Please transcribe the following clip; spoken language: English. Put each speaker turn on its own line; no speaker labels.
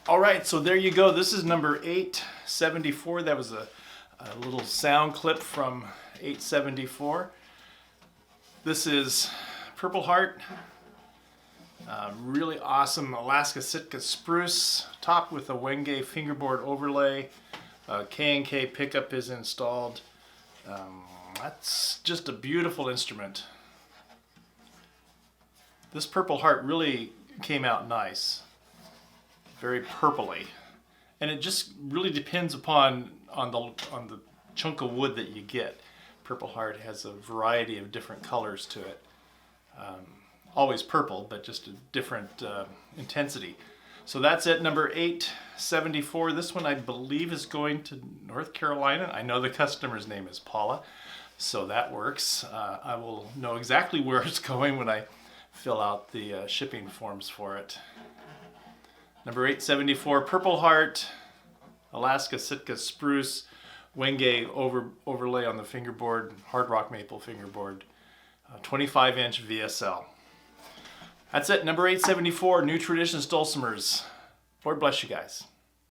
All right, so there you go. This is number 874. That was a little sound clip from 874. This is Purple Heart. Really awesome Alaska Sitka spruce, topped with a Wenge fingerboard overlay. K&K pickup is installed. That's just a beautiful instrument. This Purple Heart really came out nice, very purpley, and it just really depends upon on the chunk of wood that you get. Purple Heart has a variety of different colors to it. Always purple, but just a different intensity. So that's it, number 874. This one I believe is going to North Carolina. I know the customer's name is Paula, so that works. I will know exactly where it's going when I fill out the shipping forms for it. Number 874, Purple Heart, Alaska Sitka spruce, Wenge overlay on the fingerboard, hard rock maple fingerboard, 25-inch VSL. That's it, number 874, New Traditions Dulcimers. Lord bless you guys.